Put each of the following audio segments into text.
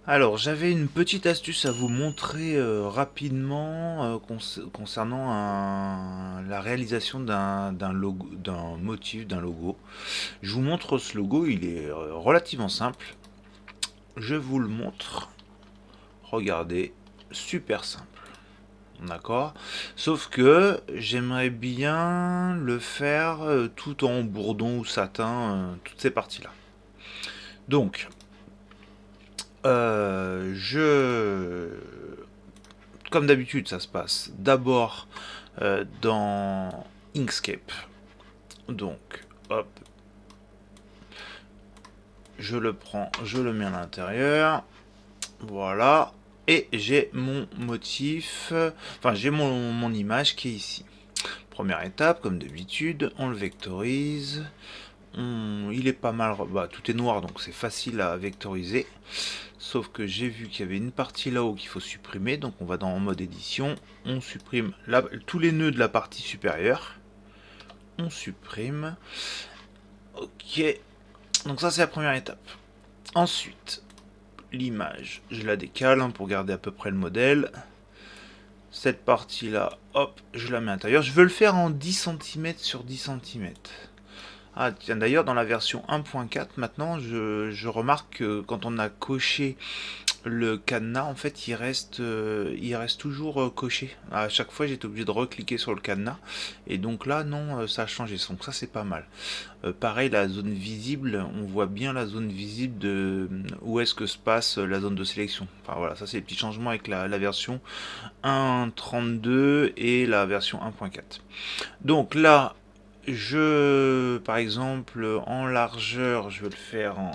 Alors, j'avais une petite astuce à vous montrer rapidement concernant la réalisation d'un logo, d'un motif, d'un logo. Je vous montre ce logo, il est relativement simple. Je vous le montre. Regardez, super simple. D'accord. Sauf que j'aimerais bien le faire tout en bourdon ou satin, toutes ces parties-là. Donc, je comme d'habitude, ça se passe d'abord dans Inkscape. Donc, hop, je le prends, je le mets à l'intérieur. Voilà. Et j'ai mon motif, enfin j'ai mon image qui est ici. Première étape, comme d'habitude, on le vectorise. Il est pas mal, bah, tout est noir donc c'est facile à vectoriser. Sauf que j'ai vu qu'il y avait une partie là-haut qu'il faut supprimer, donc on va dans mode édition, on supprime tous les nœuds de la partie supérieure, on supprime, ok, donc ça c'est la première étape. Ensuite, l'image, je la décale pour garder à peu près le modèle. Cette partie là, hop, je la mets à l'intérieur, je veux le faire en 10 cm sur 10 cm. Ah tiens, d'ailleurs dans la version 1.4 maintenant je remarque que quand on a coché le cadenas, en fait, il reste toujours coché. À chaque fois, j'étais obligé de recliquer sur le cadenas. Et donc là, non, ça a changé. Donc ça, c'est pas mal. Pareil, la zone visible, on voit bien la zone visible de où est-ce que se passe la zone de sélection. Enfin voilà, ça c'est les petits changements avec la version 1.32 et la version 1.4. Donc là, par exemple, en largeur, je vais le faire en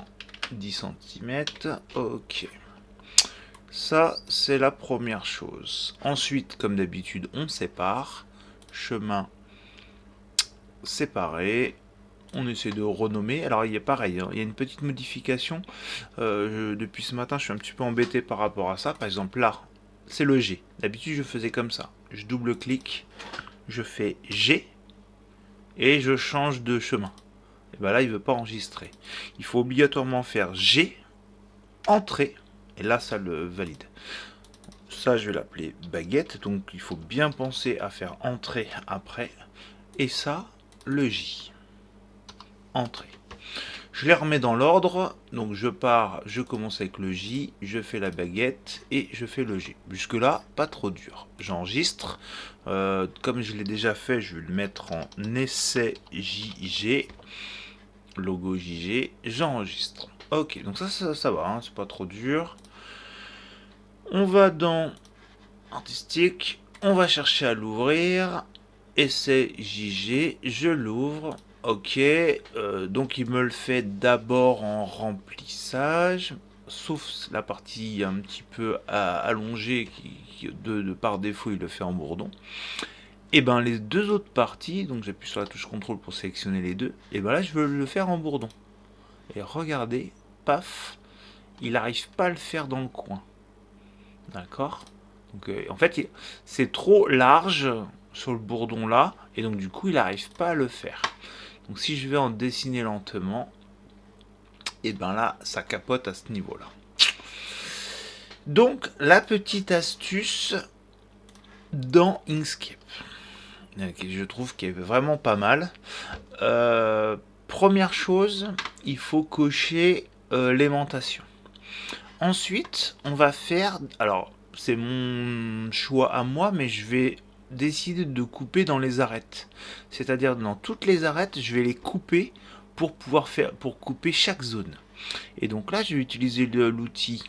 10 cm. Ok. Ça, c'est la première chose. Ensuite, comme d'habitude, on sépare. Chemin séparé. On essaie de renommer. Alors, il y a pareil, hein, il y a une petite modification. Depuis ce matin, je suis un petit peu embêté par rapport à ça. Par exemple, là, c'est le G. D'habitude, je faisais comme ça. Je double-clique, je fais G et je change de chemin. Et bien là, il ne veut pas enregistrer. Il faut obligatoirement faire G, entrée, et là, ça le valide. Ça, je vais l'appeler baguette. Donc, il faut bien penser à faire entrer après. Et ça, le J. Entrée. Je les remets dans l'ordre. Donc, je pars, je commence avec le J, je fais la baguette et je fais le G. Jusque-là, pas trop dur. J'enregistre. Comme je l'ai déjà fait, je vais le mettre en essai JG. Logo JG. J'enregistre. Ok, donc ça va, hein, c'est pas trop dur. On va dans artistique. On va chercher à l'ouvrir. Essai JG. Je l'ouvre. Ok. Donc il me le fait d'abord en remplissage. Sauf la partie un petit peu allongée qui par défaut il le fait en bourdon. Et ben les deux autres parties, donc j'appuie sur la touche contrôle pour sélectionner les deux. Et ben là je veux le faire en bourdon. Et regardez, paf, il n'arrive pas à le faire dans le coin. D'accord. Donc, en fait, c'est trop large sur le bourdon là, et donc du coup, il n'arrive pas à le faire. Donc, si je vais en dessiner lentement, et ben là, ça capote à ce niveau-là. Donc, la petite astuce dans Inkscape, je trouve qu'elle est vraiment pas mal. Première chose, il faut cocher l'aimantation. Ensuite, on va faire. Alors, c'est mon choix à moi, mais je vais décider de couper dans les arêtes. C'est-à-dire dans toutes les arêtes, je vais les couper pour couper chaque zone. Et donc là, je vais utiliser l'outil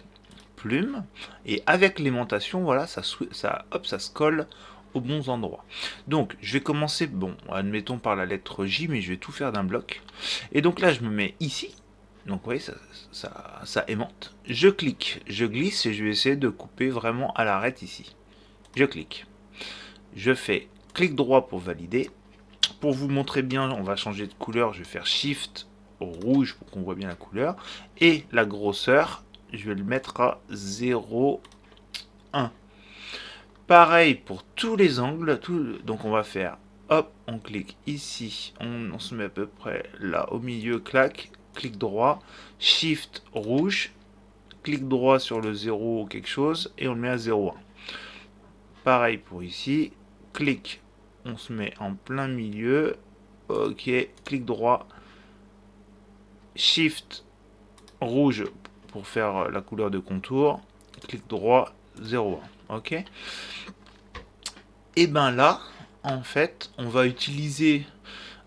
plume et avec l'aimantation, voilà, ça se colle aux bons endroits. Donc, je vais commencer, bon, admettons par la lettre J, mais je vais tout faire d'un bloc. Et donc là, je me mets ici. Donc, vous voyez, ça aimante. Je clique, je glisse et je vais essayer de couper vraiment à l'arête ici. Je clique. Je fais clic droit pour valider. Pour vous montrer bien, on va changer de couleur. Je vais faire Shift rouge pour qu'on voit bien la couleur. Et la grosseur, je vais le mettre à 0,1. Pareil pour tous les angles. Donc on va faire, hop, on clique ici. On se met à peu près là au milieu, clac, clic droit, Shift rouge, clic droit sur le 0 ou quelque chose, et on le met à 0,1. Pareil pour ici, clic, on se met en plein milieu, ok, clic droit, shift rouge pour faire la couleur de contour, clic droit, 0,1, ok. Et ben là, en fait, on va utiliser,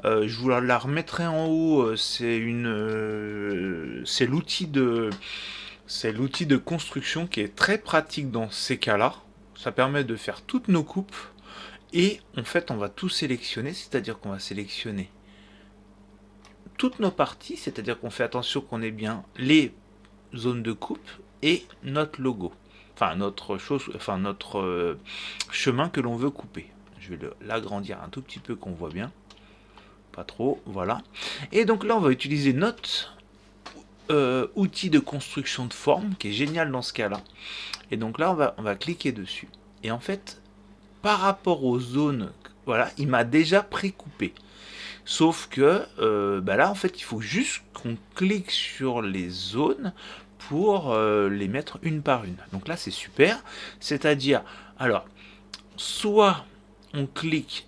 je vous la remettrai en haut, c'est l'outil de construction qui est très pratique dans ces cas-là. Ça permet de faire toutes nos coupes et en fait on va tout sélectionner, c'est-à-dire qu'on va sélectionner toutes nos parties, c'est-à-dire qu'on fait attention qu'on ait bien les zones de coupe et notre logo, enfin notre chemin que l'on veut couper. Je vais l'agrandir un tout petit peu qu'on voit bien, pas trop, voilà. Et donc là on va utiliser notre outil de construction de forme qui est génial dans ce cas-là. Et donc là on va cliquer dessus. Et en fait, par rapport aux zones, voilà, il m'a déjà pré-coupé. Sauf que là en fait il faut juste qu'on clique sur les zones pour les mettre une par une. Donc là c'est super, c'est-à-dire, alors, soit on clique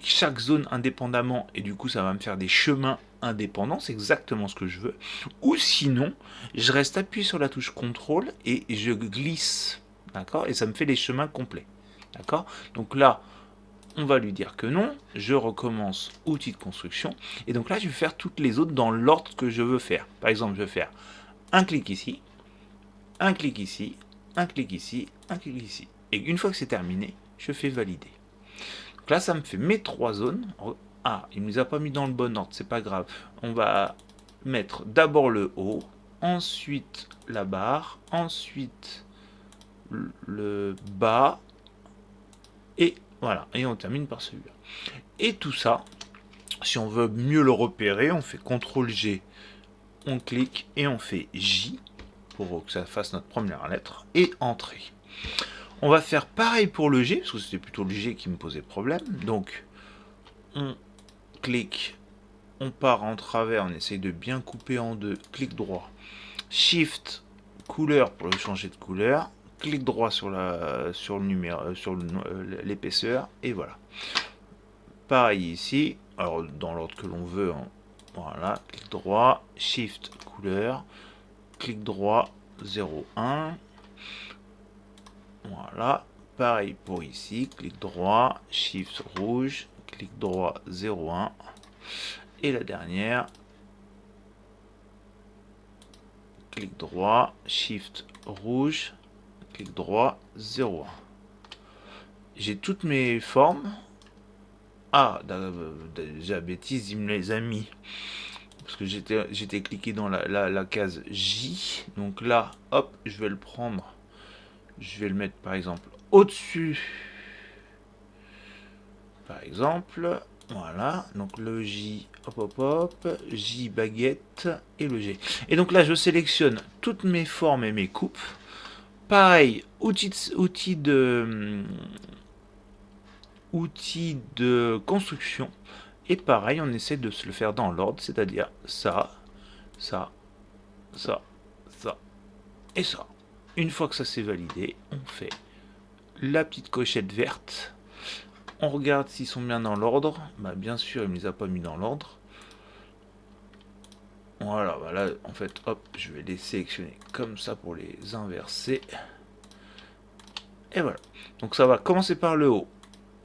chaque zone indépendamment et du coup ça va me faire des chemins indépendants, c'est exactement ce que je veux. Ou sinon, je reste appuyé sur la touche contrôle et je glisse, d'accord, et ça me fait les chemins complets, d'accord. Donc là, on va lui dire que non, je recommence outil de construction, et donc là je vais faire toutes les autres dans l'ordre que je veux faire. Par exemple, je vais faire un clic ici, un clic ici, un clic ici, un clic ici. Et une fois que c'est terminé, je fais valider. Donc là, ça me fait mes 3 zones. Ah, il ne nous a pas mis dans le bon ordre, c'est pas grave. On va mettre d'abord le haut, ensuite la barre, ensuite le bas, et voilà, et on termine par celui-là. Et tout ça, si on veut mieux le repérer, on fait CTRL-G, on clique et on fait J pour que ça fasse notre première lettre, et Entrée. On va faire pareil pour le G, parce que c'était plutôt le G qui me posait problème. Donc, on clique, on part en travers, on essaye de bien couper en deux, clic droit, Shift, couleur pour le changer de couleur, clic droit sur le numéro, sur l'épaisseur, et voilà. Pareil ici, alors dans l'ordre que l'on veut, hein. Voilà, clic droit, Shift, couleur, clic droit, 0,1. Voilà, pareil pour ici, clic droit, Shift rouge, clic droit, 0,1. Et la dernière, clic droit, Shift rouge, clic droit, 0,1. J'ai toutes mes formes. Ah, déjà bêtise, il me les a mis. Parce que j'étais cliqué dans la case J. Donc là, hop, je vais le prendre. Je vais le mettre par exemple au-dessus. Par exemple, voilà. Donc le J, hop, hop, hop. J baguette et le G. Et donc là, je sélectionne toutes mes formes et mes coupes. Pareil, outil de construction. Et pareil, on essaie de se le faire dans l'ordre, c'est-à-dire ça, ça, ça, ça et ça. Une fois que ça c'est validé, on fait la petite cochette verte. On regarde s'ils sont bien dans l'ordre. Bah, bien sûr, il ne les a pas mis dans l'ordre. Voilà, voilà, en fait, hop, je vais les sélectionner comme ça pour les inverser. Et voilà. Donc ça va commencer par le haut.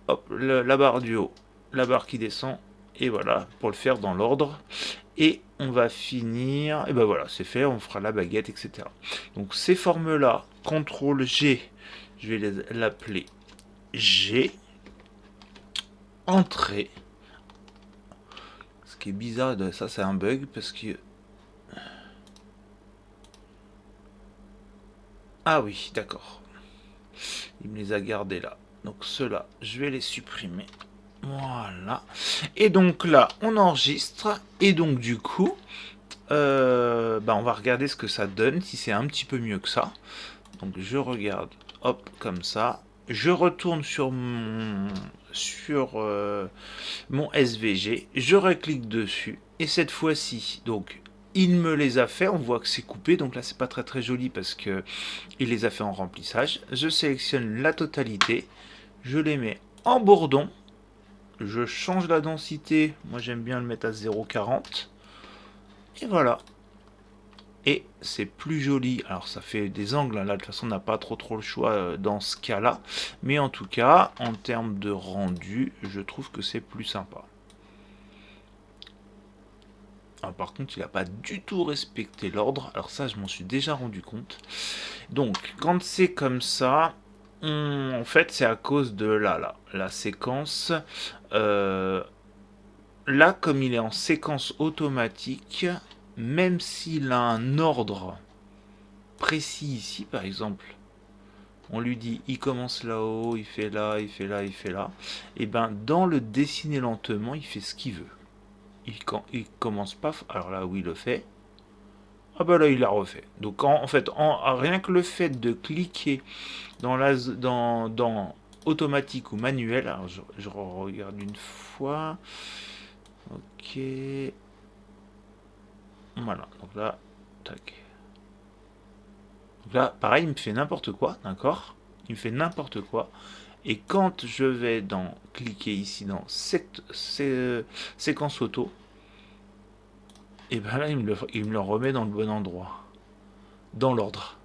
Hop, la barre du haut, la barre qui descend, et voilà, pour le faire dans l'ordre. Et on va finir, et ben voilà, c'est fait, on fera la baguette, etc. Donc ces formes-là, CTRL G, je vais l'appeler G, Entrée. Ce qui est bizarre, ça c'est un bug, parce que... Ah oui, d'accord. Il me les a gardés là. Donc ceux-là, je vais les supprimer. Voilà. Et donc là, on enregistre. Et donc du coup, on va regarder ce que ça donne, si c'est un petit peu mieux que ça. Donc je regarde, hop, comme ça. Je retourne sur mon SVG. Je reclique dessus. Et cette fois-ci, donc, Il me les a fait, on voit que c'est coupé, donc là c'est pas très très joli parce que il les a fait en remplissage. Je sélectionne la totalité, je les mets en bourdon, je change la densité, moi j'aime bien le mettre à 0,40, et voilà. Et c'est plus joli, alors ça fait des angles, là de toute façon on n'a pas trop le choix dans ce cas là, mais en tout cas en termes de rendu, je trouve que c'est plus sympa. Alors, par contre, il n'a pas du tout respecté l'ordre. Alors ça, je m'en suis déjà rendu compte. Donc, quand c'est comme ça, en fait, c'est à cause de la séquence. Euh, Là, comme il est en séquence automatique, même s'il a un ordre précis ici, par exemple, on lui dit il commence là-haut, il fait là, il fait là, il fait là, et ben dans le dessiner lentement, il fait ce qu'il veut. Il commence pas. Alors là où il le fait, ah bah là il l'a refait. Donc en fait, rien que le fait de cliquer dans automatique ou manuel, alors je regarde une fois. Ok. Voilà. Donc là, tac. Donc là, pareil, il me fait n'importe quoi, d'accord. Il me fait n'importe quoi. Et quand je vais cliquer ici dans séquence auto, et ben là il me le remet dans le bon endroit, dans l'ordre.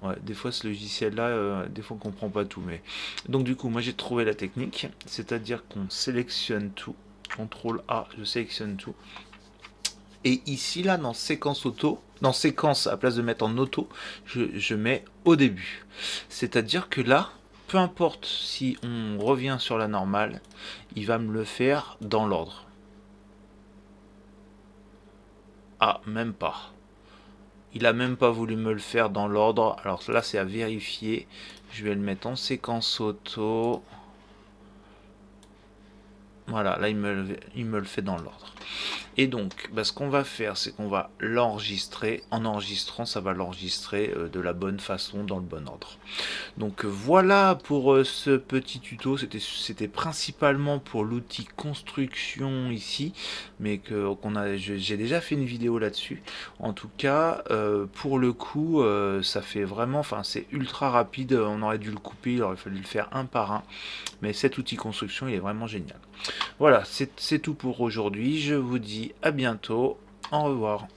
Ouais, des fois ce logiciel-là, des fois on comprend pas tout, mais donc du coup, moi j'ai trouvé la technique, c'est-à-dire qu'on sélectionne tout, CTRL A, je sélectionne tout, et ici là dans séquence auto, dans séquence à place de mettre en auto, je mets au début, c'est-à-dire que là, peu importe si on revient sur la normale, il va me le faire dans l'ordre. Ah, même pas. Il a même pas voulu me le faire dans l'ordre. Alors là, c'est à vérifier. Je vais le mettre en séquence auto. Voilà, là, il me le fait dans l'ordre. Et donc, bah, ce qu'on va faire, c'est qu'on va l'enregistrer. En enregistrant, ça va l'enregistrer de la bonne façon, dans le bon ordre. Donc voilà pour ce petit tuto, c'était principalement pour l'outil construction ici, mais j'ai déjà fait une vidéo là-dessus. En tout cas, pour le coup, ça fait vraiment, enfin c'est ultra rapide, on aurait dû le couper, il aurait fallu le faire un par un, mais cet outil construction il est vraiment génial. Voilà, c'est tout pour aujourd'hui, je vous dis à bientôt, au revoir.